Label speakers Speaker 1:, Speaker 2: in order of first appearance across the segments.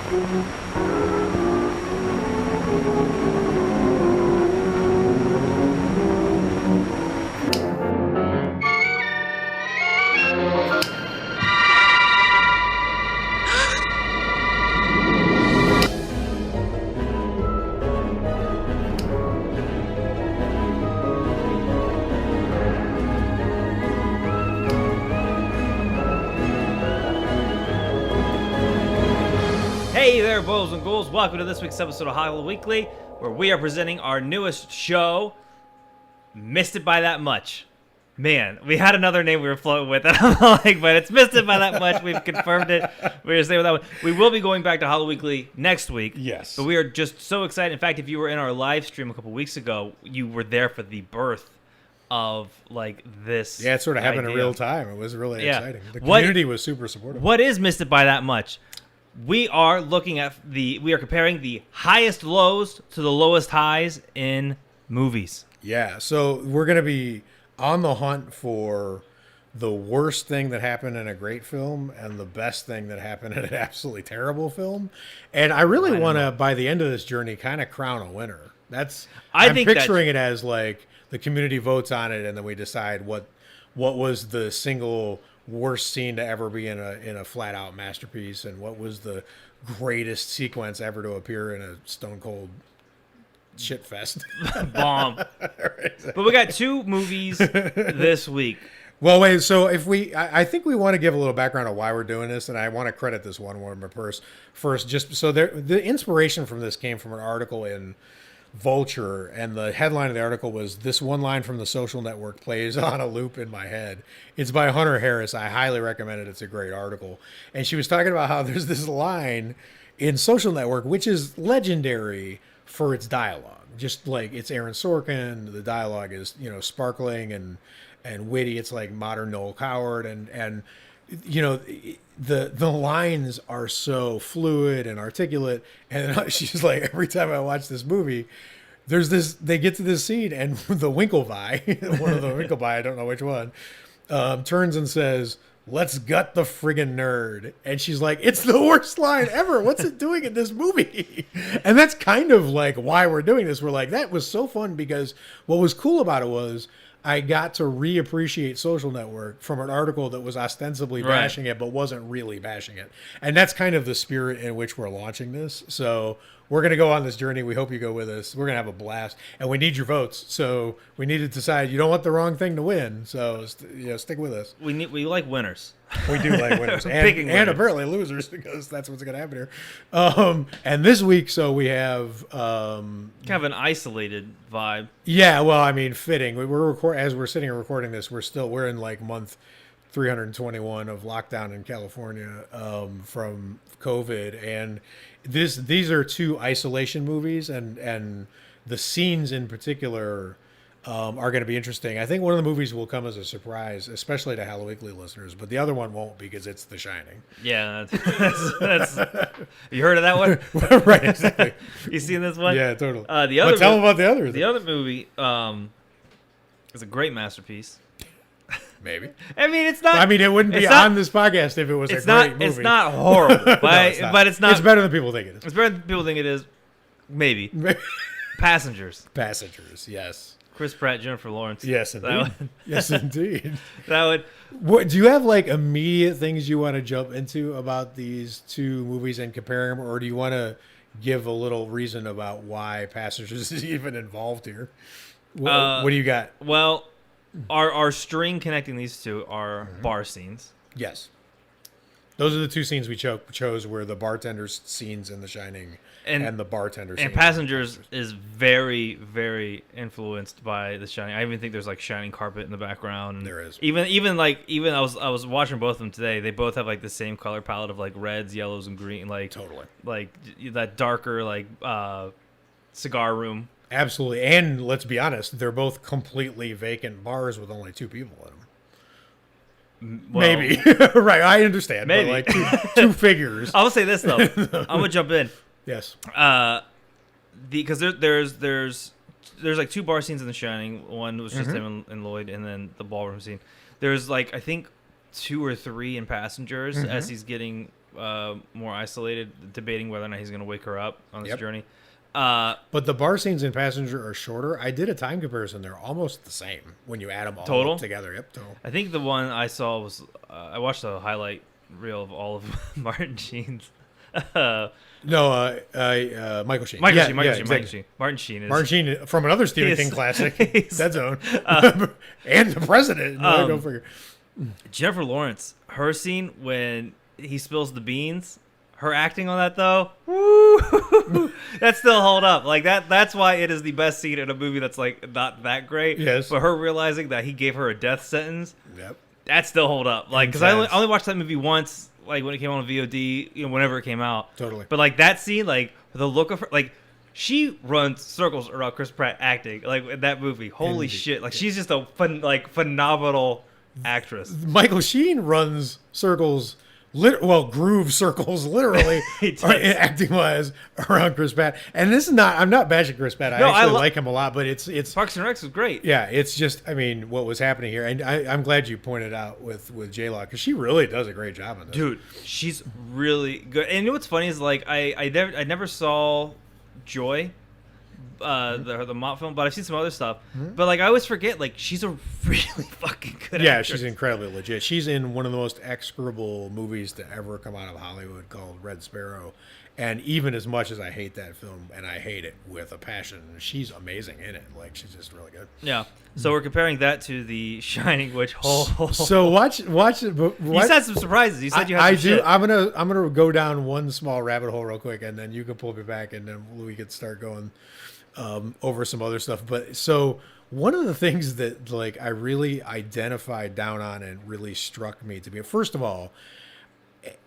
Speaker 1: Hey there, boys and ghouls. Welcome to this week's episode of Hollywood Weekly, where we are presenting our newest show, Missed It By That Much. Man, we had another name we were floating with, and I'm like, but it's Missed It By That Much. We've confirmed it. We're going to stay with that one. We will be going back to Hollywood Weekly next week.
Speaker 2: Yes.
Speaker 1: But we are just so excited. In fact, if you were in our live stream a couple weeks ago, you were there for the birth of, like, this.
Speaker 2: Yeah, it sort of happened in
Speaker 1: idea.
Speaker 2: real time. It was really exciting. The
Speaker 1: What-
Speaker 2: community was super supportive.
Speaker 1: What is Missed It By That Much? We are comparing the highest lows to the lowest highs in movies.
Speaker 2: Yeah, so we're going to be on the hunt for the worst thing that happened in a great film and the best thing that happened in an absolutely terrible film. And I really want to, by the end of this journey, kind of crown a winner. I'm picturing it as like the community votes on it, and then we decide what was the single worst scene to ever be in a flat out masterpiece, and what was the greatest sequence ever to appear in a Stone Cold shit fest.
Speaker 1: Bomb. But we got two movies this week.
Speaker 2: Well, wait. So I think we want to give a little background on why we're doing this, and I want to credit this one woman first. Just so the inspiration from this came from an article in Vulture, and the headline of the article was, "This one line from The Social Network plays on a loop in my head." It's by Hunter Harris. I highly recommend it. It's a great article. And she was talking about how there's this line in Social Network, which is legendary for its dialogue. Just like, it's Aaron Sorkin. The dialogue is, sparkling and witty. It's like modern Noel Coward, and the lines are so fluid and articulate. And she's like, every time I watch this movie, they get to this scene, and the Winklevi, one of the Winklevi, I don't know which one, turns and says, "Let's gut the friggin' nerd." And she's like, it's the worst line ever. What's it doing in this movie? And that's kind of like why we're doing this. We're like, that was so fun, because what was cool about it was I got to reappreciate Social Network from an article that was ostensibly bashing it, but wasn't really bashing it. And that's kind of the spirit in which we're launching this. So we're going to go on this journey. We hope you go with us. We're going to have a blast, and we need your votes. So we need to decide. You don't want the wrong thing to win. So, stick with us.
Speaker 1: We like winners.
Speaker 2: We do like winners,
Speaker 1: Picking
Speaker 2: and
Speaker 1: winners.
Speaker 2: apparently losers, because that's what's going to happen here. And this week, so we have
Speaker 1: Kind of an isolated vibe.
Speaker 2: yeah. Well, I mean, fitting. As we're sitting and recording this, we're in like month 321 of lockdown in California from COVID, and these are two isolation movies, and the scenes in particular are going to be interesting. I think one of the movies will come as a surprise, especially to Halloween Weekly listeners, but the other one won't, because it's The Shining.
Speaker 1: Yeah, that's you heard of that one?
Speaker 2: Right, exactly.
Speaker 1: You seen this one?
Speaker 2: Yeah, totally.
Speaker 1: The other
Speaker 2: But tell them about the others.
Speaker 1: The other movie is a great masterpiece.
Speaker 2: Maybe.
Speaker 1: I mean, it's not.
Speaker 2: I mean, it wouldn't be on this podcast if it was a great movie.
Speaker 1: It's not horrible, but but it's not.
Speaker 2: It's better than people think it is.
Speaker 1: It's better than people think it is. Maybe. Passengers.
Speaker 2: Passengers, yes.
Speaker 1: Chris Pratt, Jennifer Lawrence.
Speaker 2: Yes, indeed. Yes, indeed.
Speaker 1: That would.
Speaker 2: What, do you have like immediate things you want to jump into about these two movies and compare them, or do you want to give a little reason about why Passengers is even involved here? What do you got?
Speaker 1: Well, our string connecting these two are bar scenes.
Speaker 2: Yes. Those are the two scenes we chose were the bartender's scenes in The Shining and the bartender scene.
Speaker 1: And Passengers is very, very influenced by The Shining. I even think there's like shining carpet in the background. And
Speaker 2: there is.
Speaker 1: Even I was watching both of them today. They both have like the same color palette of like reds, yellows, and green. Like
Speaker 2: totally. Like
Speaker 1: that darker like cigar room.
Speaker 2: Absolutely. And let's be honest, they're both completely vacant bars with only two people in them.
Speaker 1: Well,
Speaker 2: maybe. Right, I understand.
Speaker 1: Maybe.
Speaker 2: But like two figures.
Speaker 1: I will say this though. I'm gonna jump in.
Speaker 2: Yes.
Speaker 1: Because there's like two bar scenes in The Shining. One was just him and Lloyd, and then the ballroom scene. There's like I think 2 or 3 in Passengers as he's getting more isolated, debating whether or not he's going to wake her up on this
Speaker 2: Yep.
Speaker 1: journey.
Speaker 2: But the bar scenes in Passenger are shorter. I did a time comparison. They're almost the same when you add them all
Speaker 1: Total?
Speaker 2: up together. Yep, total.
Speaker 1: I think the one I saw was I watched a highlight reel of all of Martin Sheen's.
Speaker 2: No, Michael Sheen.
Speaker 1: Michael
Speaker 2: Yeah,
Speaker 1: Sheen,
Speaker 2: yeah,
Speaker 1: Michael
Speaker 2: exactly.
Speaker 1: Sheen. Martin Sheen is.
Speaker 2: Martin Sheen from another Stephen
Speaker 1: He's-
Speaker 2: King classic,
Speaker 1: he's-
Speaker 2: Dead Zone, and the President. No, go figure.
Speaker 1: Jennifer Lawrence, her scene when he spills the beans, her acting on that though, woo, that still hold up. Like that's why it is the best scene in a movie that's like not that great.
Speaker 2: Yes.
Speaker 1: But her realizing that he gave her a death sentence,
Speaker 2: Yep.
Speaker 1: that still hold up. Like, because I
Speaker 2: Intense.
Speaker 1: only watched that movie once, like when it came on VOD, whenever it came out.
Speaker 2: Totally.
Speaker 1: But like that scene, like the look of her, like she runs circles around Chris Pratt acting, like in that movie. Holy
Speaker 2: Indeed.
Speaker 1: shit! Like she's just a phenomenal actress.
Speaker 2: Michael Sheen runs circles, groove circles, literally,
Speaker 1: He does.
Speaker 2: acting wise around Chris Pratt. And this is not. I'm not bashing Chris Pratt. I
Speaker 1: No, I
Speaker 2: actually
Speaker 1: lo-
Speaker 2: like him a lot, but it's
Speaker 1: Parks and Rec was great.
Speaker 2: yeah, it's just. I mean, what was happening here, and I'm glad you pointed out with J-Law because she really does a great job on this.
Speaker 1: Dude, she's really good. And you know what's funny is like I never saw Joy, the Mott film, but I've seen some other stuff. But like I always forget, like she's a really fucking good
Speaker 2: Yeah,
Speaker 1: actress.
Speaker 2: she's incredibly legit. She's in one of the most execrable movies to ever come out of Hollywood called Red Sparrow. And even as much as I hate that film, and I hate it with a passion, she's amazing in it. Like, she's just really good.
Speaker 1: Yeah. So we're comparing that to the Shining, which
Speaker 2: So watch it.
Speaker 1: you said some surprises. You said you had
Speaker 2: I
Speaker 1: some
Speaker 2: do.
Speaker 1: shit.
Speaker 2: I'm gonna go down one small rabbit hole real quick, and then you can pull me back, and then we could start going over some other stuff. But so one of the things that like I really identified down on and really struck me to be, first of all,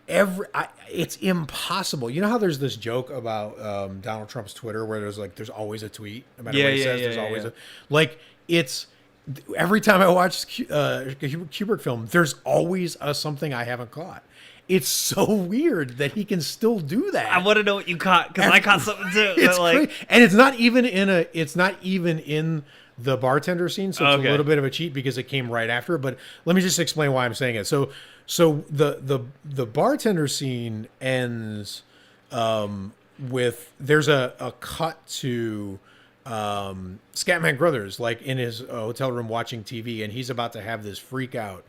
Speaker 2: it's impossible. You know how there's this joke about Donald Trump's Twitter where there's always a tweet. No matter what he says, there's always a like it's. Every time I watch Kubrick film, there's always something I haven't caught. It's so weird that he can still do that.
Speaker 1: I want to know what you caught because I caught something too.
Speaker 2: It's
Speaker 1: but, like,
Speaker 2: crazy. And it's not even in the bartender scene, so it's
Speaker 1: Okay.
Speaker 2: a little bit of a cheat because it came right after. But let me just explain why I'm saying it. So the bartender scene ends with there's a cut to Scatman Crothers like in his hotel room watching TV, and he's about to have this freak out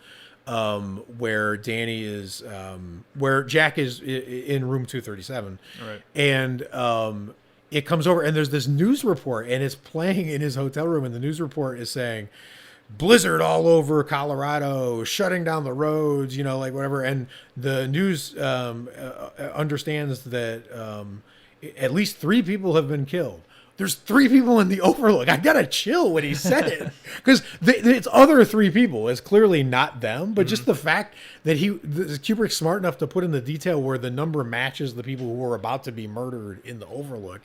Speaker 2: where Danny is where Jack is in room 237,
Speaker 1: Right.
Speaker 2: and it comes over and there's this news report and it's playing in his hotel room, and the news report is saying blizzard all over Colorado, shutting down the roads, like whatever. And the news understands that at least 3 people have been killed. There's 3 people in the Overlook. I gotta chill when he said it because it's other 3 people. It's clearly not them, but just the fact that Kubrick's smart enough to put in the detail where the number matches the people who were about to be murdered in the Overlook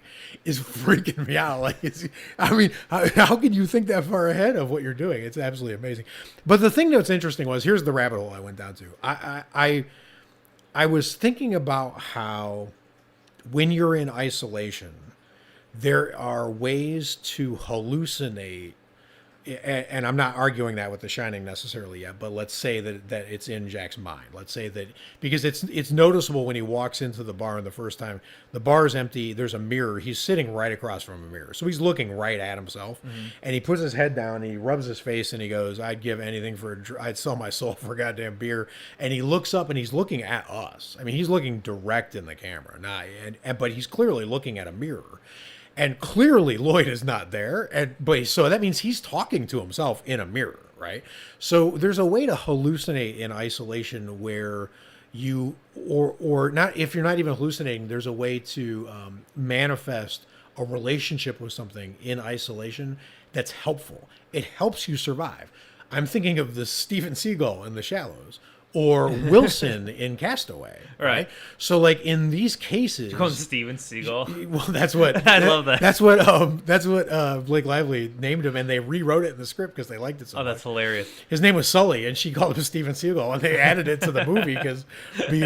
Speaker 2: is freaking me out. Like, how can you think that far ahead of what you're doing? It's absolutely amazing. But the thing that's interesting was, here's the rabbit hole I went down to. I was thinking about how when you're in isolation, there are ways to hallucinate, and I'm not arguing that with The Shining necessarily yet, but let's say that it's in Jack's mind. Let's say that because it's noticeable when he walks into the bar the first time, the bar is empty, there's a mirror, he's sitting right across from a mirror. So he's looking right at himself, and he puts his head down, and he rubs his face, and he goes, I'd give anything I'd sell my soul for a goddamn beer. And he looks up, and he's looking at us. I mean, he's looking direct in the camera, but he's clearly looking at a mirror. And clearly Lloyd is not there, so that means he's talking to himself in a mirror, right? So there's a way to hallucinate in isolation where you, or not, if you're not even hallucinating, there's a way to manifest a relationship with something in isolation that's helpful. It helps you survive. I'm thinking of the Steven Seagal in The Shallows, or Wilson in Castaway, right? So, like in these cases,
Speaker 1: you call him Steven Seagal.
Speaker 2: well, that's what
Speaker 1: I love that.
Speaker 2: That's what Blake Lively named him, and they rewrote it in the script because they liked it so much.
Speaker 1: Oh, that's hilarious.
Speaker 2: His name was Sully, and she called him Steven Seagal, and they added it to the movie because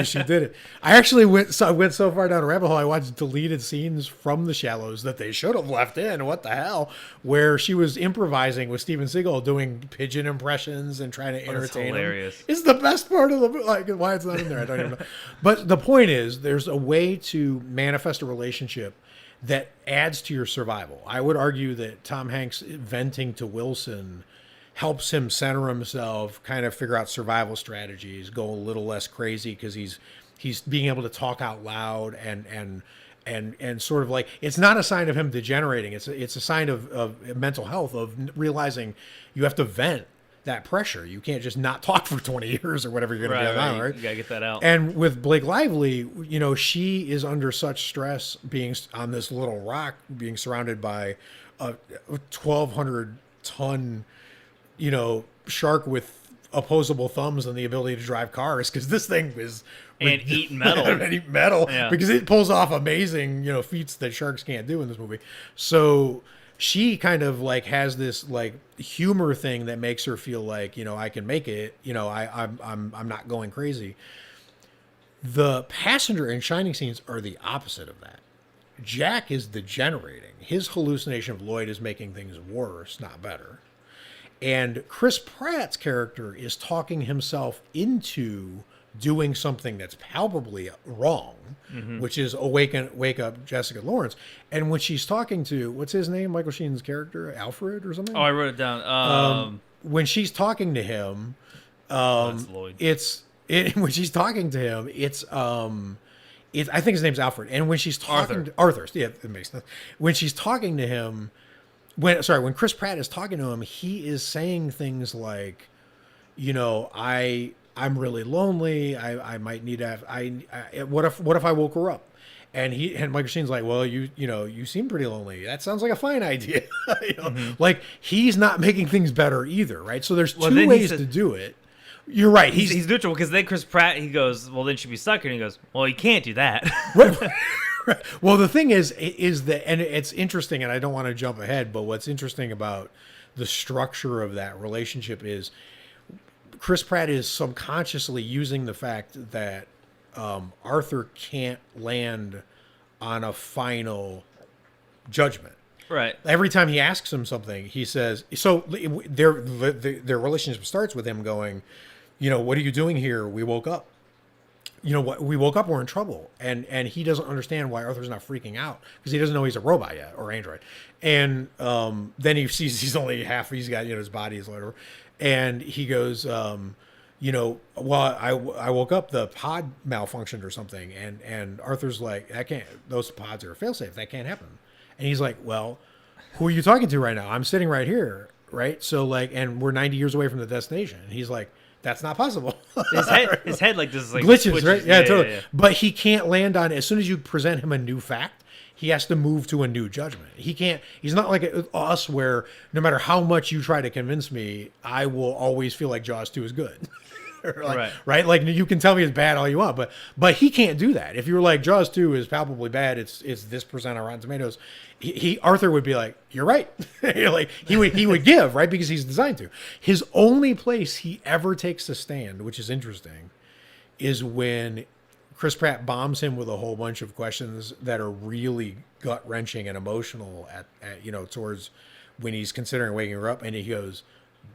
Speaker 2: she did it. I actually went so far down a rabbit hole. I watched deleted scenes from The Shallows that they should have left in. What the hell? Where she was improvising with Steven Seagal, doing pigeon impressions and trying to entertain him.
Speaker 1: hilarious.
Speaker 2: It's the best part part of the like why it's not in there. I don't even know. But the point is, there's a way to manifest a relationship that adds to your survival. I would argue that Tom Hanks venting to Wilson helps him center himself, kind of figure out survival strategies, go a little less crazy because he's being able to talk out loud and sort of like, it's not a sign of him degenerating. It's a sign of mental health, of realizing you have to vent that pressure. You can't just not talk for 20 years or whatever you're going to be on, right?
Speaker 1: You got to get that out.
Speaker 2: And with Blake Lively, you know, she is under such stress being on this little rock, being surrounded by a 1,200 ton, you know, shark with opposable thumbs and the ability to drive cars, because this thing is
Speaker 1: and eat metal.
Speaker 2: And eat metal,
Speaker 1: Yeah.
Speaker 2: because it pulls off amazing, you know, feats that sharks can't do in this movie. So she kind of like has this like humor thing that makes her feel like, you know, I can make it. You know, I'm not going crazy. The passenger and Shining scenes are the opposite of that. Jack is degenerating. His hallucination of Lloyd is making things worse, not better. And Chris Pratt's character is talking himself into doing something that's palpably wrong, which is wake up Jessica Lawrence. And when she's talking to, what's his name, Michael Sheen's character, Alfred or something?
Speaker 1: Oh, I wrote it down.
Speaker 2: When she's talking to him,
Speaker 1: That's Lloyd.
Speaker 2: when she's talking to him, I think his name's Alfred. And when she's talking
Speaker 1: Arthur.
Speaker 2: Yeah, it makes sense. When she's talking to him, when Chris Pratt is talking to him, he is saying things like, you know, I'm really lonely. I might need to have, what if I woke her up? And Michael Sheen's like, well, you seem pretty lonely. That sounds like a fine idea. You know? Like, he's not making things better either, right? So there's two ways to do it. You're right.
Speaker 1: He's neutral, because then Chris Pratt, he goes, well, then she'd be stuck here. And he goes, well, you can't do that.
Speaker 2: Right. Well, the thing is that, and it's interesting, and I don't want to jump ahead, but what's interesting about the structure of that relationship is Chris Pratt is subconsciously using the fact that Arthur can't land on a final judgment.
Speaker 1: Right.
Speaker 2: Every time he asks him something, he says, so their relationship starts with him going, you know, what are you doing here? We woke up. You know what? We woke up. We're in trouble, and he doesn't understand why Arthur's not freaking out, because he doesn't know he's a robot yet, or android. And then he sees he's only half. He's got, you know, his body is whatever, and he goes, you know, well, I woke up, the pod malfunctioned or something, and Arthur's like, that can't. Those pods are failsafe. That can't happen. And he's like, well, who are you talking to right now? I'm sitting right here, right? So like, and we're 90 years away from the destination. And he's like, that's not possible.
Speaker 1: His head like this, like
Speaker 2: glitches,
Speaker 1: switches.
Speaker 2: right? Yeah, totally.
Speaker 1: Yeah.
Speaker 2: But he can't land on, as soon as you present him a new fact, he has to move to a new judgment. He can't. He's not like us, where no matter how much you try to convince me, I will always feel like Jaws 2 is good. Right? Like, you can tell me it's bad all you want, but he can't do that. If you're like, Jaws 2 is palpably bad, it's this percent on Rotten Tomatoes, Arthur would be like, you're right. Like, he would give, right? Because he's designed to. His only place he ever takes a stand, which is interesting, is when Chris Pratt bombs him with a whole bunch of questions that are really gut-wrenching and emotional at you know, towards when he's considering waking her up, and he goes,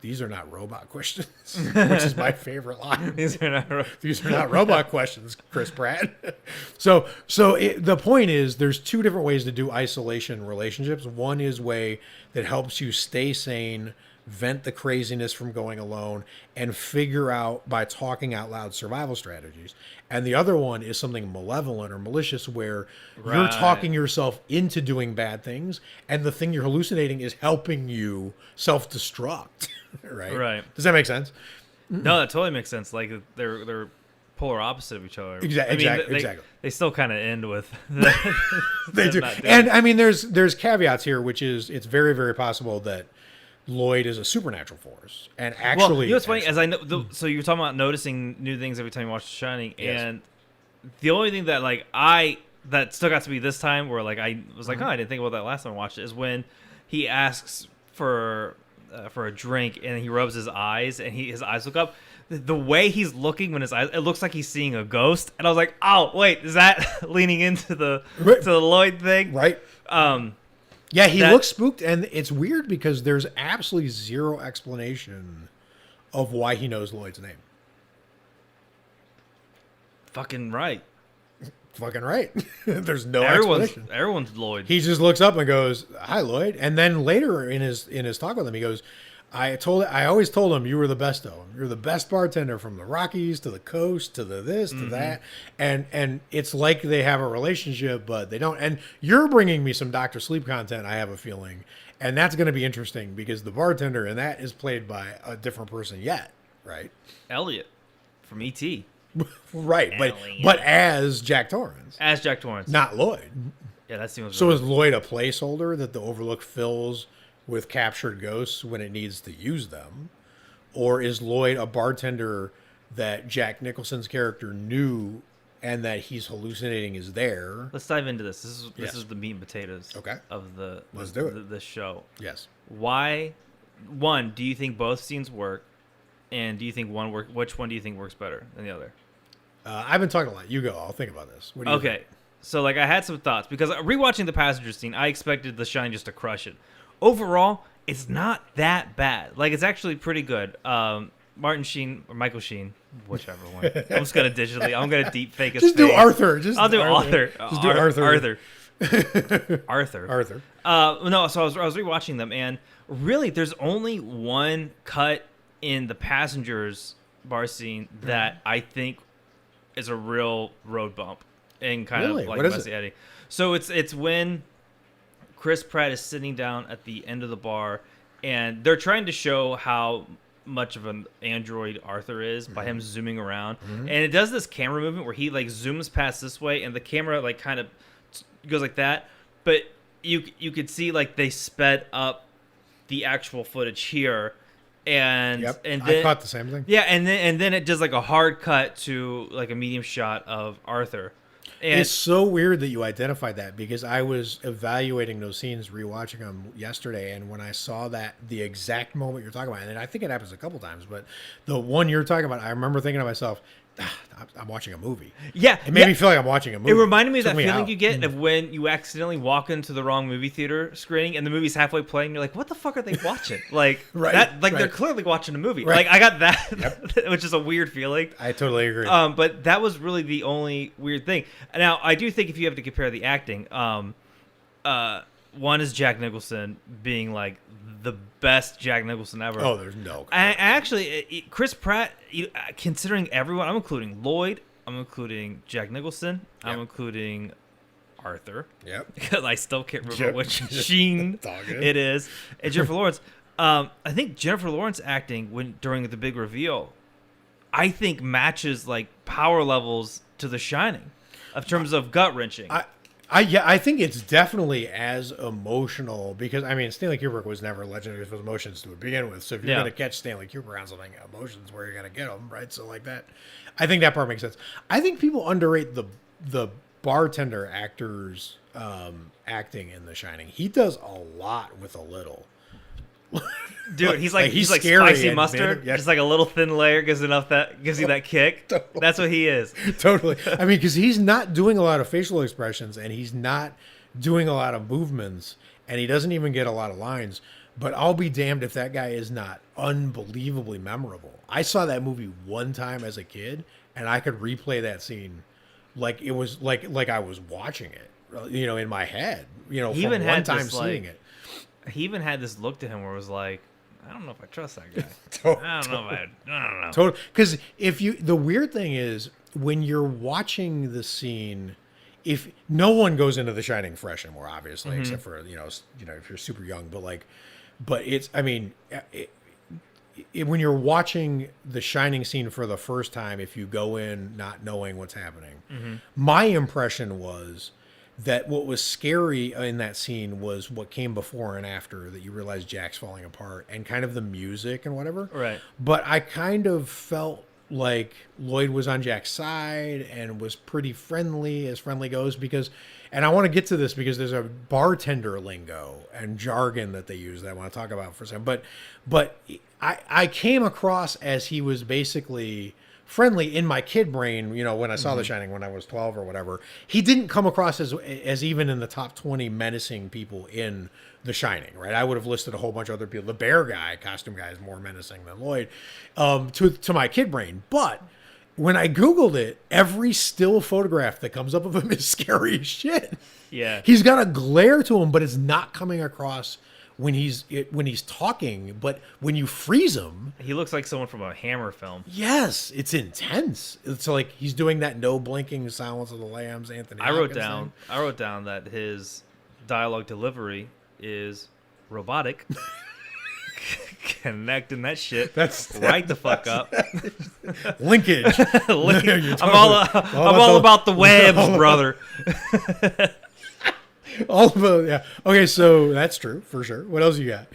Speaker 2: these are not robot questions, which is my favorite line. These are not robot questions, Chris Pratt. So the point is, there's two different ways to do isolation relationships. One is way that helps you stay sane, vent the craziness from going alone, and figure out by talking out loud survival strategies. And the other one is something malevolent or malicious, where you're talking yourself into doing bad things, and the thing you're hallucinating is helping you self-destruct. Right. Does that make sense?
Speaker 1: No, that totally makes sense. Like, they're polar opposite of each other.
Speaker 2: Exactly.
Speaker 1: They still kind of end with
Speaker 2: they do. And I mean, there's caveats here, which is, it's very, very possible that Lloyd is a supernatural force, and actually,
Speaker 1: well, you know what's funny? As I know, so you were talking about noticing new things every time you watch The Shining,
Speaker 2: yes.
Speaker 1: And the only thing that that stuck out to me this time, where like I was like, oh, I didn't think about that last time I watched it, is when he asks for a drink and he rubs his eyes and his eyes look up. The way he's looking when his eyes, it looks like he's seeing a ghost, and I was like, oh wait, is that leaning into the Lloyd thing?
Speaker 2: Right. Yeah, he looks spooked, and it's weird because there's absolutely zero explanation of why he knows Lloyd's name.
Speaker 1: Fucking right.
Speaker 2: Fucking right. There's no explanation.
Speaker 1: Everyone's Lloyd.
Speaker 2: He just looks up and goes, "Hi, Lloyd." And then later in his talk with him, he goes, I always told him you were the best of them. You're the best bartender from the Rockies to the coast to the this to that." And it's like they have a relationship, but they don't. And you're bringing me some Dr. Sleep content, I have a feeling. And that's going to be interesting because the bartender in that is played by a different person yet, right?
Speaker 1: Elliot from E.T.
Speaker 2: Right,
Speaker 1: Elliot.
Speaker 2: but as Jack Torrance,
Speaker 1: as Jack Torrance.
Speaker 2: not Lloyd.
Speaker 1: Yeah, that seems.
Speaker 2: So is Lloyd a placeholder that the Overlook fills with captured ghosts when it needs to use them? Or is Lloyd a bartender that Jack Nicholson's character knew and that he's hallucinating is there?
Speaker 1: Let's dive into this. This
Speaker 2: Yes.
Speaker 1: is the meat and potatoes.
Speaker 2: Okay.
Speaker 1: Of the
Speaker 2: Let's do it.
Speaker 1: the show.
Speaker 2: Yes.
Speaker 1: Why? One, do you think both scenes work? And do you think which one do you think works better than the other?
Speaker 2: I've been talking a lot. You go. I'll think about this. What do you
Speaker 1: Okay.
Speaker 2: think?
Speaker 1: So like I had some thoughts because rewatching the passenger scene, I expected The Shining just to crush it. Overall, it's not that bad. Like it's actually pretty good. Martin Sheen or Michael Sheen, whichever one. I'm just gonna I'm gonna deep fake his
Speaker 2: Just
Speaker 1: face.
Speaker 2: do Arthur.
Speaker 1: I'll do Arthur.
Speaker 2: Just do Arthur.
Speaker 1: Arthur.
Speaker 2: Arthur.
Speaker 1: No, so I was rewatching them, and really, there's only one cut in the passengers bar scene that I think is a real road bump and kind
Speaker 2: Really?
Speaker 1: of like
Speaker 2: What is
Speaker 1: Westy Eddie. So it's when Chris Pratt is sitting down at the end of the bar, and they're trying to show how much of an android Arthur is by him zooming around, and it does this camera movement where he like zooms past this way, and the camera like kind of goes like that, but you could see like they sped up the actual footage here, and
Speaker 2: Yep.
Speaker 1: and
Speaker 2: I
Speaker 1: then
Speaker 2: caught the same thing.
Speaker 1: yeah, and then it does like a hard cut to like a medium shot of Arthur. And
Speaker 2: It's so weird that you identified that because I was evaluating those scenes, rewatching them yesterday, and when I saw that the exact moment you're talking about, and I think it happens a couple times, but the one you're talking about, I remember thinking to myself, I'm watching a movie.
Speaker 1: yeah,
Speaker 2: It made me feel like I'm watching a movie.
Speaker 1: it reminded me of
Speaker 2: Took
Speaker 1: that feeling
Speaker 2: out.
Speaker 1: you get of when you accidentally walk into the wrong movie theater screening and the movie's halfway playing. And you're like, what the fuck are they watching? Like
Speaker 2: Right,
Speaker 1: that, like they're
Speaker 2: right.
Speaker 1: clearly watching a movie.
Speaker 2: Right.
Speaker 1: Like I got that, which is a weird feeling.
Speaker 2: I totally agree.
Speaker 1: But that was really the only weird thing. Now I do think if you have to compare the acting, one is Jack Nicholson being like the best Jack Nicholson ever.
Speaker 2: Oh, there's no.
Speaker 1: Chris Pratt, considering everyone, I'm including Lloyd, I'm including Jack Nicholson, I'm
Speaker 2: Yep.
Speaker 1: including Arthur,
Speaker 2: Yep.
Speaker 1: because I still can't remember
Speaker 2: Yep.
Speaker 1: which Sheen
Speaker 2: Talking.
Speaker 1: it is, and Jennifer Lawrence. I think Jennifer Lawrence acting during the big reveal, I think matches like power levels to The Shining, in terms of gut wrenching.
Speaker 2: I think it's definitely as emotional because I mean Stanley Kubrick was never legendary for emotions to begin with. So if you're
Speaker 1: Yeah.
Speaker 2: going to catch Stanley Kubrick on something, emotions where you're going to get them, right? So like that, I think that part makes sense. I think people underrate the bartender actor's acting in The Shining. He does a lot with a little.
Speaker 1: Dude, he's like
Speaker 2: scary
Speaker 1: spicy
Speaker 2: and
Speaker 1: mustard,
Speaker 2: big. Yeah.
Speaker 1: just like a little thin layer gives you that kick.
Speaker 2: Totally.
Speaker 1: That's what he is.
Speaker 2: Totally. I mean, because he's not doing a lot of facial expressions and he's not doing a lot of movements and he doesn't even get a lot of lines. But I'll be damned if that guy is not unbelievably memorable. I saw that movie one time as a kid and I could replay that scene like it was like I was watching it, you know, in my head, you know,
Speaker 1: He
Speaker 2: from
Speaker 1: even
Speaker 2: one
Speaker 1: had
Speaker 2: time
Speaker 1: this,
Speaker 2: seeing
Speaker 1: like,
Speaker 2: it.
Speaker 1: He even had this look to him where it was like, I don't know if I trust that guy.
Speaker 2: Totally.
Speaker 1: I don't know if I don't know.
Speaker 2: Totally. Because the weird thing is when you're watching the scene, if no one goes into The Shining fresh anymore, obviously, except for you know if you're super young, but it's I mean, when you're watching The Shining scene for the first time, if you go in not knowing what's happening, my impression was that what was scary in that scene was what came before and after that you realize Jack's falling apart and kind of the music and whatever.
Speaker 1: Right.
Speaker 2: But I kind of felt like Lloyd was on Jack's side and was pretty friendly as friendly goes because, and I want to get to this because there's a bartender lingo and jargon that they use that I want to talk about for a second. But I came across as he was basically friendly in my kid brain, you know, when I saw The Shining when I was 12 or whatever. He didn't come across as even in the top 20 menacing people in The Shining, right? I would have listed a whole bunch of other people. The bear guy, costume guy, is more menacing than Lloyd to my kid brain. But when I Googled it, every still photograph that comes up of him is scary as shit.
Speaker 1: Yeah.
Speaker 2: He's got a glare to him, but it's not coming across when he's talking. But when you freeze him,
Speaker 1: He looks like someone from a Hammer film.
Speaker 2: yes, it's intense. It's like he's doing that no blinking Silence of the Lambs. Anthony.
Speaker 1: I wrote
Speaker 2: Hopkins
Speaker 1: down that his dialogue delivery is robotic. Connecting that shit right the fuck up.
Speaker 2: thing. Linkage.
Speaker 1: I'm all about the webs, brother.
Speaker 2: All about yeah. Okay, so that's true for sure. What else you got?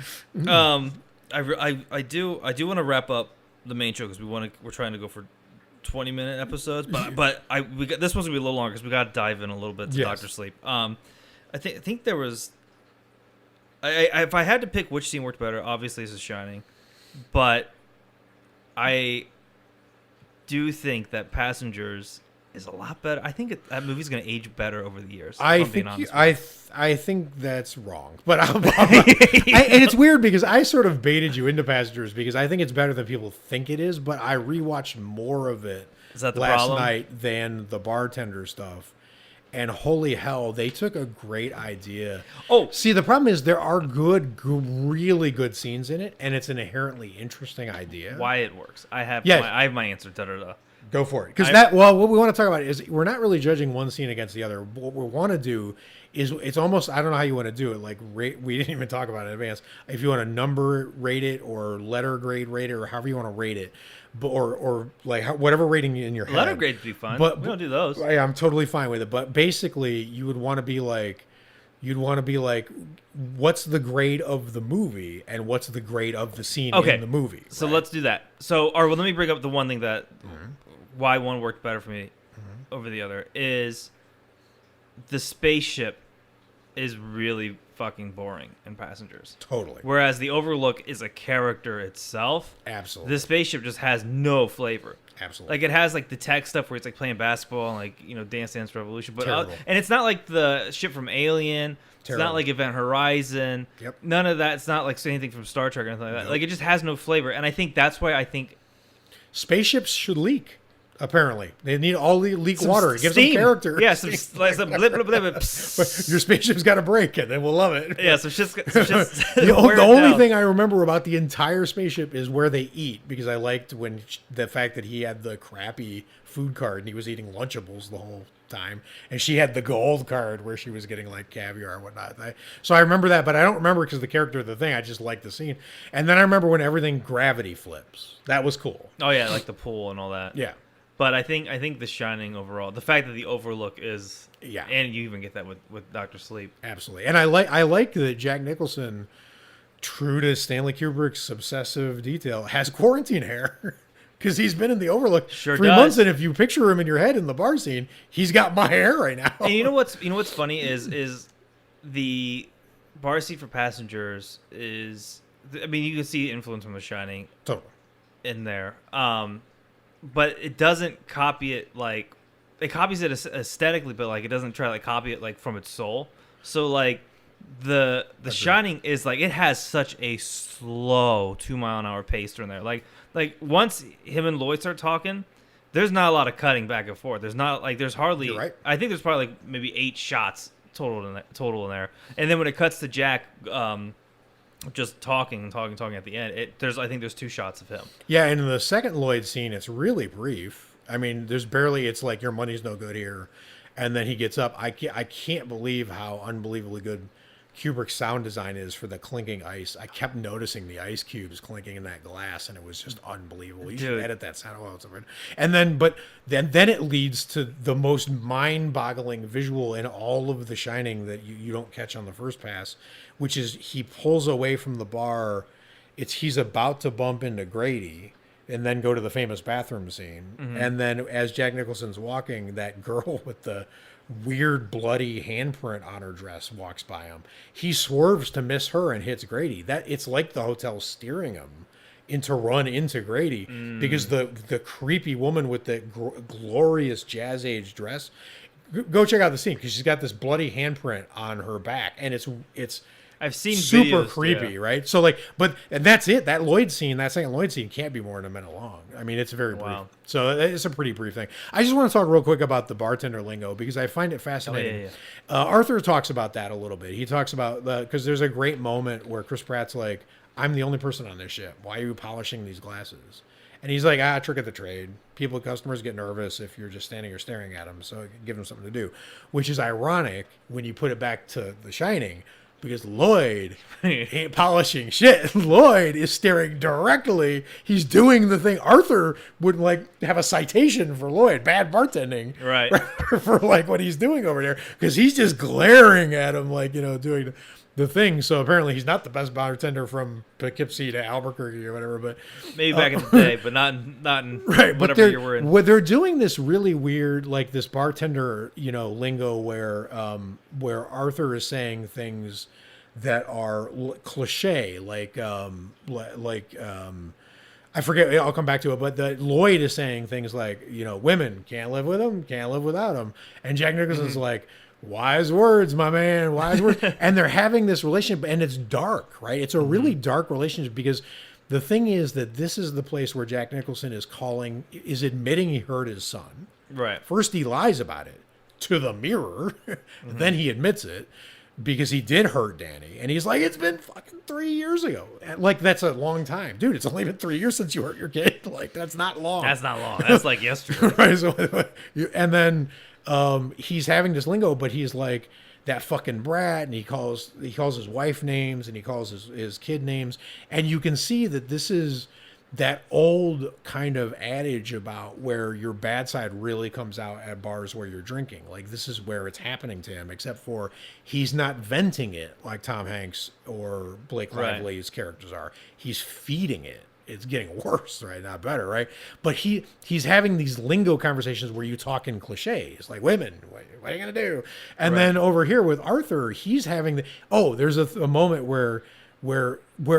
Speaker 1: I do want to wrap up the main show because we're trying to go for 20-minute episodes, but this one's gonna be a little longer because we got to dive in a little bit to
Speaker 2: Yes.
Speaker 1: Doctor Sleep. I think there was. If I had to pick which scene worked better, obviously it's The Shining, but I do think that Passengers is a lot better. I think that movie's going to age better over the years.
Speaker 2: I
Speaker 1: if I'm being
Speaker 2: think
Speaker 1: honest
Speaker 2: I think that's and it's weird because I sort of baited you into Passengers because I think it's better than people think it is, but I rewatched more of it
Speaker 1: Is that the
Speaker 2: last
Speaker 1: problem?
Speaker 2: night than the bartender stuff. And holy hell, they took a great idea.
Speaker 1: Oh.
Speaker 2: See, the problem is there are really good scenes in it, and it's an inherently interesting idea.
Speaker 1: Why it works. I have my answer. Da-da-da.
Speaker 2: Go for it. Because what we want to talk about is we're not really judging one scene against the other. What we want to do is it's almost, I don't know how you want to do it. Like, we didn't even talk about it in advance. If you want to number rate it or letter grade rate it or however you want to rate it, but, or like whatever rating in your head.
Speaker 1: Letter grades would be fun.
Speaker 2: But
Speaker 1: we don't do those.
Speaker 2: Yeah, I'm totally fine with it. But basically, you would want to be like, what's the grade of the movie and what's the grade of the scene in the movie?
Speaker 1: So
Speaker 2: right?
Speaker 1: let's do that. So, let me bring up the one thing that why one worked better for me over the other is the spaceship is really fucking boring in Passengers.
Speaker 2: Totally.
Speaker 1: Whereas the Overlook is a character itself.
Speaker 2: Absolutely.
Speaker 1: The spaceship just has no flavor.
Speaker 2: Absolutely.
Speaker 1: Like it has like the tech stuff where it's like playing basketball and like Dance Dance Revolution, but
Speaker 2: Terrible.
Speaker 1: and it's not like the ship from Alien. It's
Speaker 2: Terrible.
Speaker 1: not like Event Horizon.
Speaker 2: Yep.
Speaker 1: None of that. It's not like anything from Star Trek or anything like that.
Speaker 2: Nope.
Speaker 1: Like it just has no flavor, and I think that's why I think
Speaker 2: Spaceships should leak. Apparently, they need all the leak
Speaker 1: some
Speaker 2: water. It gives them
Speaker 1: steam.
Speaker 2: character.
Speaker 1: Yeah, some blip, blip, blip, psst.
Speaker 2: Your spaceship's got to break, and then we'll love it.
Speaker 1: Yeah, some shit's
Speaker 2: The only thing I remember about the entire spaceship is where they eat, because I liked the fact that he had the crappy food card and he was eating Lunchables the whole time, and she had the gold card where she was getting like caviar and whatnot. So I remember that, but I don't remember because the character of the thing. I just liked the scene, and then I remember when everything gravity flips. That was cool.
Speaker 1: Oh yeah, like the pool and all that.
Speaker 2: Yeah.
Speaker 1: But I think The Shining overall, the fact that the Overlook is,
Speaker 2: Yeah.
Speaker 1: and you even get that with Doctor Sleep.
Speaker 2: Absolutely, and I like that Jack Nicholson, true to Stanley Kubrick's obsessive detail, has quarantine hair because he's been in the Overlook
Speaker 1: Sure
Speaker 2: 3
Speaker 1: does.
Speaker 2: months, and if you picture him in your head in the bar scene, he's got my hair right now.
Speaker 1: And you know what's funny is the bar seat for Passengers is, I mean, you can see influence from The Shining
Speaker 2: Totally.
Speaker 1: in there. But it doesn't copy it like it copies it aesthetically, but like it doesn't try to like copy it like from its soul. So like the Shining is like it has such a slow 2-mile-an-hour pace during there. Like once him and Lloyd start talking, there's not a lot of cutting back and forth. There's not like there's hardly.
Speaker 2: You're right.
Speaker 1: I think there's probably like maybe 8 shots total in there. And then when it cuts to Jack, just talking at the end, I think there's 2 shots of him.
Speaker 2: Yeah, and in the second Lloyd scene, it's really brief. I mean, there's barely. It's like your money's no good here, and then he gets up. I can't believe how unbelievably good Kubrick's sound design is for the clinking ice. I kept noticing the ice cubes clinking in that glass, and it was just unbelievable. You should
Speaker 1: Dude.
Speaker 2: edit that sound. Oh, it's over. And then it leads to the most mind-boggling visual in all of The Shining that you don't catch on the first pass, which is he pulls away from the bar. He's about to bump into Grady and then go to the famous bathroom scene.
Speaker 1: Mm-hmm.
Speaker 2: And then as Jack Nicholson's walking, that girl with the weird bloody handprint on her dress walks by him. He swerves to miss her and hits Grady. It's like the hotel steering him to run into Grady because the creepy woman with the glorious jazz age dress. Go check out the scene because she's got this bloody handprint on her back, and it's
Speaker 1: I've seen
Speaker 2: super
Speaker 1: videos,
Speaker 2: creepy,
Speaker 1: yeah.
Speaker 2: right? So like, and that's it. That Lloyd scene, that second Lloyd scene, can't be more than a minute long. I mean, it's very brief.
Speaker 1: Wow.
Speaker 2: So it's a pretty brief thing. I just want to talk real quick about the bartender lingo because I find it fascinating.
Speaker 1: yeah.
Speaker 2: Arthur talks about that a little bit. He talks about because there's a great moment where Chris Pratt's like, "I'm the only person on this ship. Why are you polishing these glasses?" And he's like, trick of the trade. Customers get nervous if you're just standing or staring at them, so give them something to do. Which is ironic when you put it back to The Shining, because Lloyd ain't polishing shit. Lloyd is staring directly. He's doing the thing. Arthur would like have a citation for Lloyd, bad bartending,
Speaker 1: Right.
Speaker 2: for like what he's doing over there, because he's just glaring at him, like doing the thing. So apparently he's not the best bartender from Poughkeepsie to Albuquerque or whatever, but
Speaker 1: Maybe back in the day, but not in
Speaker 2: right. But
Speaker 1: whatever year we're in.
Speaker 2: they're doing this really weird, like this bartender, lingo where Arthur is saying things that are cliche, like I forget. I'll come back to it. But Lloyd is saying things like, women can't live with them, can't live without them, and Jack Nicholson's like, wise words, my man, wise words. And they're having this relationship, and it's dark, right? It's a really dark relationship because the thing is that this is the place where Jack Nicholson is admitting he hurt his son.
Speaker 1: Right.
Speaker 2: First, he lies about it to the mirror. Then he admits it because he did hurt Danny. And he's like, it's been fucking 3 years ago. And like, that's a long time. Dude, it's only been 3 years since you hurt your kid. Like, that's not long.
Speaker 1: That's not long. That's like yesterday.
Speaker 2: Right, and then he's having this lingo, but he's like that fucking brat, and he calls his wife names, and he calls his kid names, and you can see that this is that old kind of adage about where your bad side really comes out at bars where you're drinking. Like, this is where it's happening to him, except for he's not venting it like Tom Hanks or Blake Lively's characters are. He's feeding it. It's getting worse, right? Not better, right? But he's having these lingo conversations where you talk in cliches, like women, what are you gonna do? And then over here with Arthur, he's having there's a moment where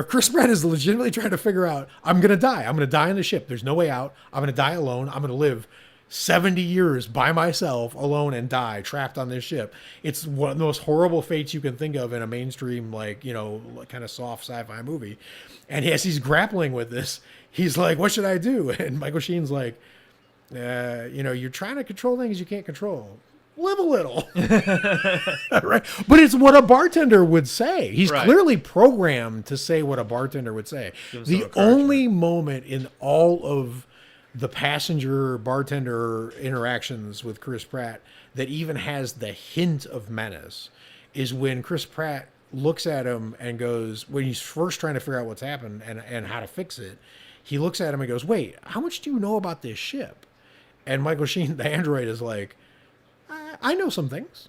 Speaker 2: Chris Pratt is legitimately trying to figure out, I'm gonna die on the ship. There's no way out. I'm gonna die alone. I'm gonna live 70 years by myself alone and die trapped on this ship. It's one of the most horrible fates you can think of in a mainstream, kind of soft sci-fi movie. And as he's grappling with this, he's like, what should I do? And Michael Sheen's like, you're trying to control things you can't control. Live a little. Right? But it's what a bartender would say. He's clearly programmed to say what a bartender would say. The only moment in all of the passenger bartender interactions with Chris Pratt that even has the hint of menace is when Chris Pratt looks at him and goes, when he's first trying to figure out what's happened and how to fix it, he looks at him and goes, wait, how much do you know about this ship? And Michael Sheen, the android, is like, I know some things.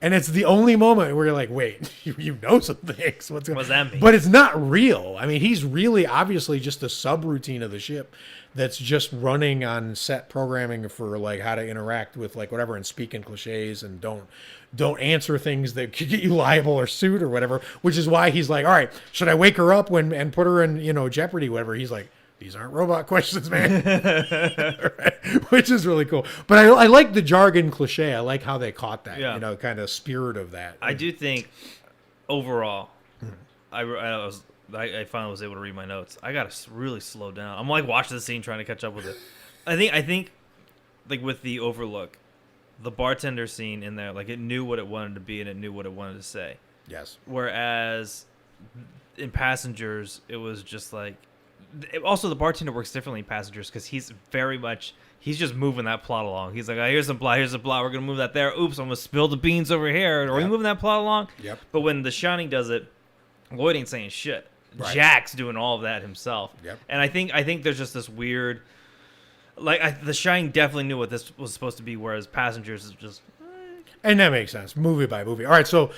Speaker 2: And it's the only moment where you're like, wait, you know some things. What
Speaker 1: does that mean?
Speaker 2: But it's not real. I mean, he's really obviously just a subroutine of the ship that's just running on set programming for like how to interact with like whatever and speak in cliches and don't answer things that could get you liable or sued or whatever, which is why he's like, all right, should I wake her up and put her in, jeopardy, whatever? He's like, these aren't robot questions, man. Right? Which is really cool. But I like the jargon cliche. I like how they caught that, kind of spirit of that.
Speaker 1: I do think overall, I finally was able to read my notes. I got to really slow down. I'm like watching the scene trying to catch up with it. I think like with the Overlook, the bartender scene in there, like it knew what it wanted to be and it knew what it wanted to say.
Speaker 2: Yes.
Speaker 1: Whereas in Passengers, it was just like, also the bartender works differently in Passengers because he's just moving that plot along. He's like, here's some plot, we're gonna move that there. Oops, I'm gonna spill the beans over here. Are we moving that plot along?
Speaker 2: Yep.
Speaker 1: But when The Shining does it, Lloyd ain't saying shit.
Speaker 2: Right.
Speaker 1: Jack's doing all of that himself.
Speaker 2: Yep.
Speaker 1: And I think there's just this weird, The Shining definitely knew what this was supposed to be, whereas Passengers is just.
Speaker 2: And that makes sense, movie by movie. All right, so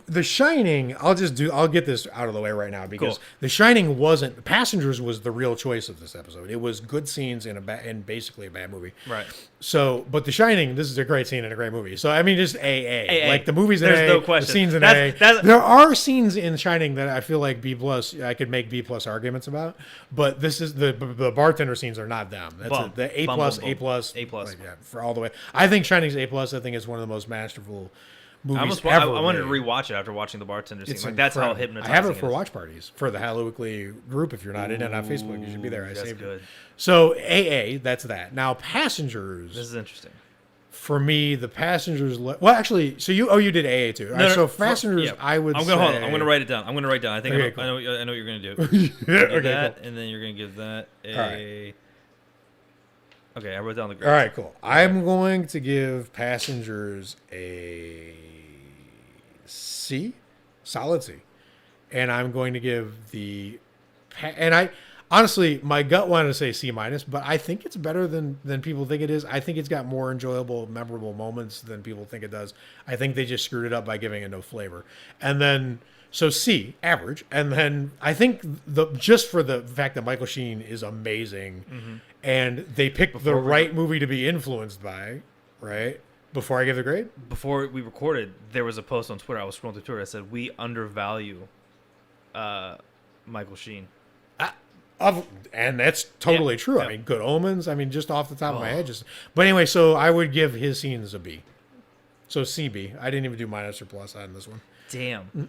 Speaker 2: The Shining, I'll get this out of the way right now because
Speaker 1: Cool.
Speaker 2: The Shining wasn't. Passengers was the real choice of this episode. It was good scenes in basically a bad movie.
Speaker 1: Right.
Speaker 2: So, but The Shining, this is a great scene in a great movie. So, I mean, just A.
Speaker 1: A.
Speaker 2: Like the movie's in
Speaker 1: There's
Speaker 2: A,
Speaker 1: no question.
Speaker 2: the scenes in
Speaker 1: That's-
Speaker 2: A. There are scenes in Shining that I feel like B+, I could make B+ arguments about, but this is the bartender scenes are not them. That's the A+,
Speaker 1: Bum, bum,
Speaker 2: A+,
Speaker 1: A+.
Speaker 2: like, yeah, for all the way. I think Shining's A+. I think it's one of the most masterful movies
Speaker 1: I
Speaker 2: ever.
Speaker 1: wanted to
Speaker 2: made.
Speaker 1: rewatch it after watching the bartender scene.
Speaker 2: It's
Speaker 1: Like that's how
Speaker 2: incredible.
Speaker 1: hypnotizing
Speaker 2: I have it for
Speaker 1: is.
Speaker 2: watch parties for the Hello Weekly group. If you're not in it on Facebook, you should be there. I
Speaker 1: That's
Speaker 2: saved
Speaker 1: good.
Speaker 2: it. So AA, that's that. Now Passengers.
Speaker 1: This is interesting.
Speaker 2: For me, the Passengers. Well, actually, so you did AA too. All right, so Passengers,
Speaker 1: yeah.
Speaker 2: I would.
Speaker 1: I'm gonna hold on. I'm gonna write it down. I'm gonna write down. I think
Speaker 2: Okay,
Speaker 1: I know what you're gonna do.
Speaker 2: Okay,
Speaker 1: that,
Speaker 2: cool.
Speaker 1: and then you're gonna give that a.
Speaker 2: right.
Speaker 1: Okay, I wrote down the grade.
Speaker 2: All right, cool. I'm going to give Passengers a C, solid C, and I'm going to give and I honestly, my gut wanted to say C minus, but I think it's better than people think it is. I think it's got more enjoyable, memorable moments than people think it does. I think they just screwed it up by giving it no flavor, and then. So C, average, and then I think just for the fact that Michael Sheen is amazing, and they picked the right movie to be influenced by, right? Before I give the grade,
Speaker 1: Before we recorded, there was a post on Twitter. I was scrolling through Twitter. I said we undervalue Michael Sheen.
Speaker 2: And that's totally true.
Speaker 1: Yeah.
Speaker 2: I mean, Good Omens. I mean, just off the top of my head, but anyway. So I would give his scenes a B. So CB. I didn't even do minus or plus on this one.
Speaker 1: Damn.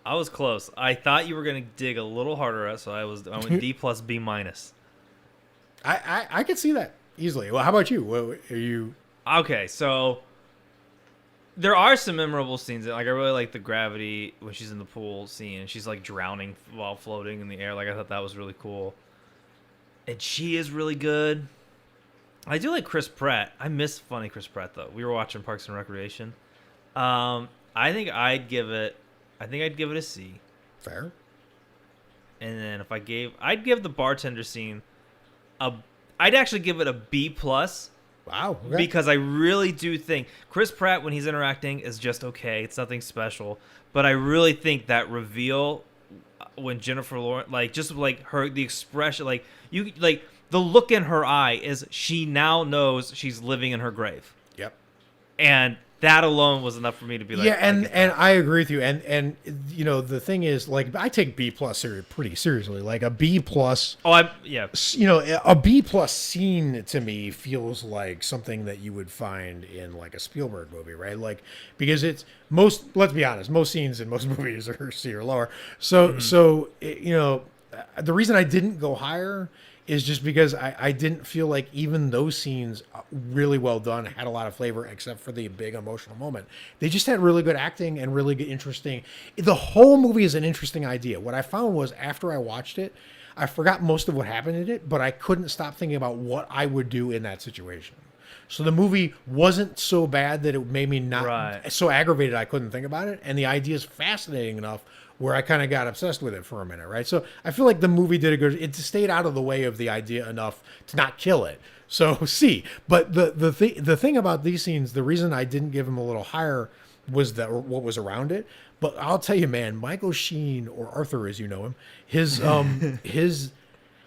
Speaker 1: I was close. I thought you were gonna dig a little harder, so I went D plus B minus.
Speaker 2: I could see that easily. Well, how about you? What, are you?
Speaker 1: Okay, so there are some memorable scenes. Like I really like the gravity when she's in the pool scene and she's like drowning while floating in the air. Like I thought that was really cool. And she is really good. I do like Chris Pratt. I miss funny Chris Pratt though. We were watching Parks and Recreation. I think I'd give it a C.
Speaker 2: Fair.
Speaker 1: And then I'd give the bartender scene I'd actually give it a B plus.
Speaker 2: Wow. Okay.
Speaker 1: Because I really do think Chris Pratt, when he's interacting, is just okay. It's nothing special. But I really think that reveal when Jennifer Lawrence, like, just like the expression, like the look in her eye is she now knows she's living in her grave.
Speaker 2: Yep.
Speaker 1: And that alone was enough for me to be like,
Speaker 2: yeah, and I agree with you. And you know, the thing is, like, I take B plus pretty seriously. Like a B plus.
Speaker 1: Yeah.
Speaker 2: You know, a B plus scene to me feels like something that you would find in like a Spielberg movie, right? Like, because let's be honest, most scenes in most movies are C or lower. So you know, the reason I didn't go higher is just because I didn't feel like even those scenes, really well done, had a lot of flavor, except for the big emotional moment. They just had really good acting and really good, interesting. The whole movie is an interesting idea. What I found was after I watched it, I forgot most of what happened in it, but I couldn't stop thinking about what I would do in that situation. So the movie wasn't so bad that it made me not so aggravated I couldn't think about it. And the idea is fascinating enough where I kind of got obsessed with it for a minute, right? So I feel like the movie did a good. It stayed out of the way of the idea enough to not kill it. So C. But the thing about these scenes, the reason I didn't give them a little higher was that what was around it. But I'll tell you, man, Michael Sheen, or Arthur as you know him,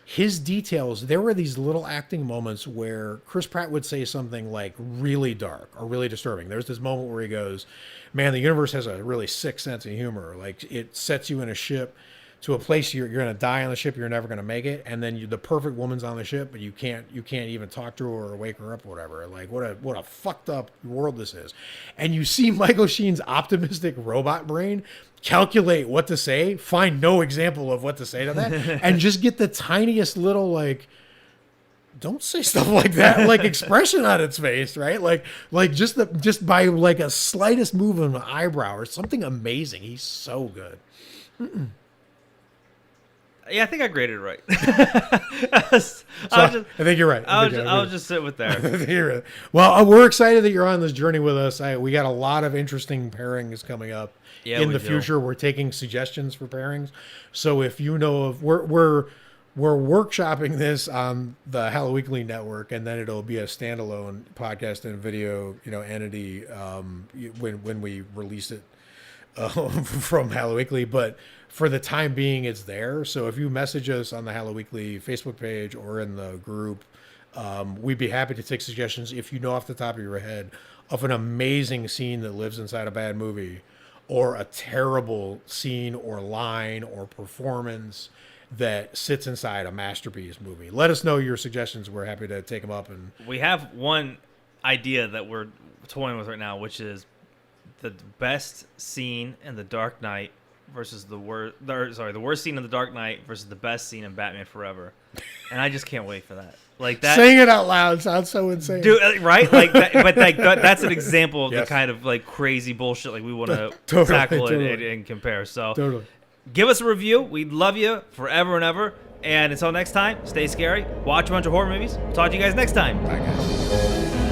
Speaker 2: his details, there were these little acting moments where Chris Pratt would say something like really dark or really disturbing. There's this moment where he goes, man, the universe has a really sick sense of humor. Like, it sets you in a ship to a place you're going to die on the ship, you're never going to make it, and then the perfect woman's on the ship, but you can't even talk to her or wake her up or whatever. Like, what a fucked up world this is. And you see Michael Sheen's optimistic robot brain calculate what to say, find no example of what to say to that, and just get the tiniest little, like, don't say stuff like that, like, expression on its face, right? Like just by like a slightest move of an eyebrow or something amazing. He's so good.
Speaker 1: Yeah, I think I graded it right.
Speaker 2: I think you're right.
Speaker 1: I'll just sit with there.
Speaker 2: Well, we're excited that you're on this journey with us. We got a lot of interesting pairings coming up in the future. We're taking suggestions for pairings. So if you know of, we're workshopping this on the Hello Weekly network, and then it'll be a standalone podcast and video, entity when we release it from Hello Weekly. But for the time being, it's there. So if you message us on the Hello Weekly Facebook page or in the group, we'd be happy to take suggestions. If you know off the top of your head of an amazing scene that lives inside a bad movie, or a terrible scene or line or performance that sits inside a masterpiece movie, let us know your suggestions. We're happy to take them up. And
Speaker 1: we have one idea that we're toying with right now, which is the best scene in The Dark Knight versus the worst scene in The Dark Knight versus the best scene in Batman Forever, and I just can't wait for that. Like that,
Speaker 2: Saying it out loud sounds so insane.
Speaker 1: dude, right? Like, that, but that's an example of
Speaker 2: Yes.
Speaker 1: the kind of like crazy bullshit like we want to
Speaker 2: Totally,
Speaker 1: tackle
Speaker 2: totally.
Speaker 1: and compare. So,
Speaker 2: Totally.
Speaker 1: give us a review. We'd love you forever and ever. And until next time, stay scary. Watch a bunch of horror movies. Talk to you guys next time.
Speaker 2: Bye, guys.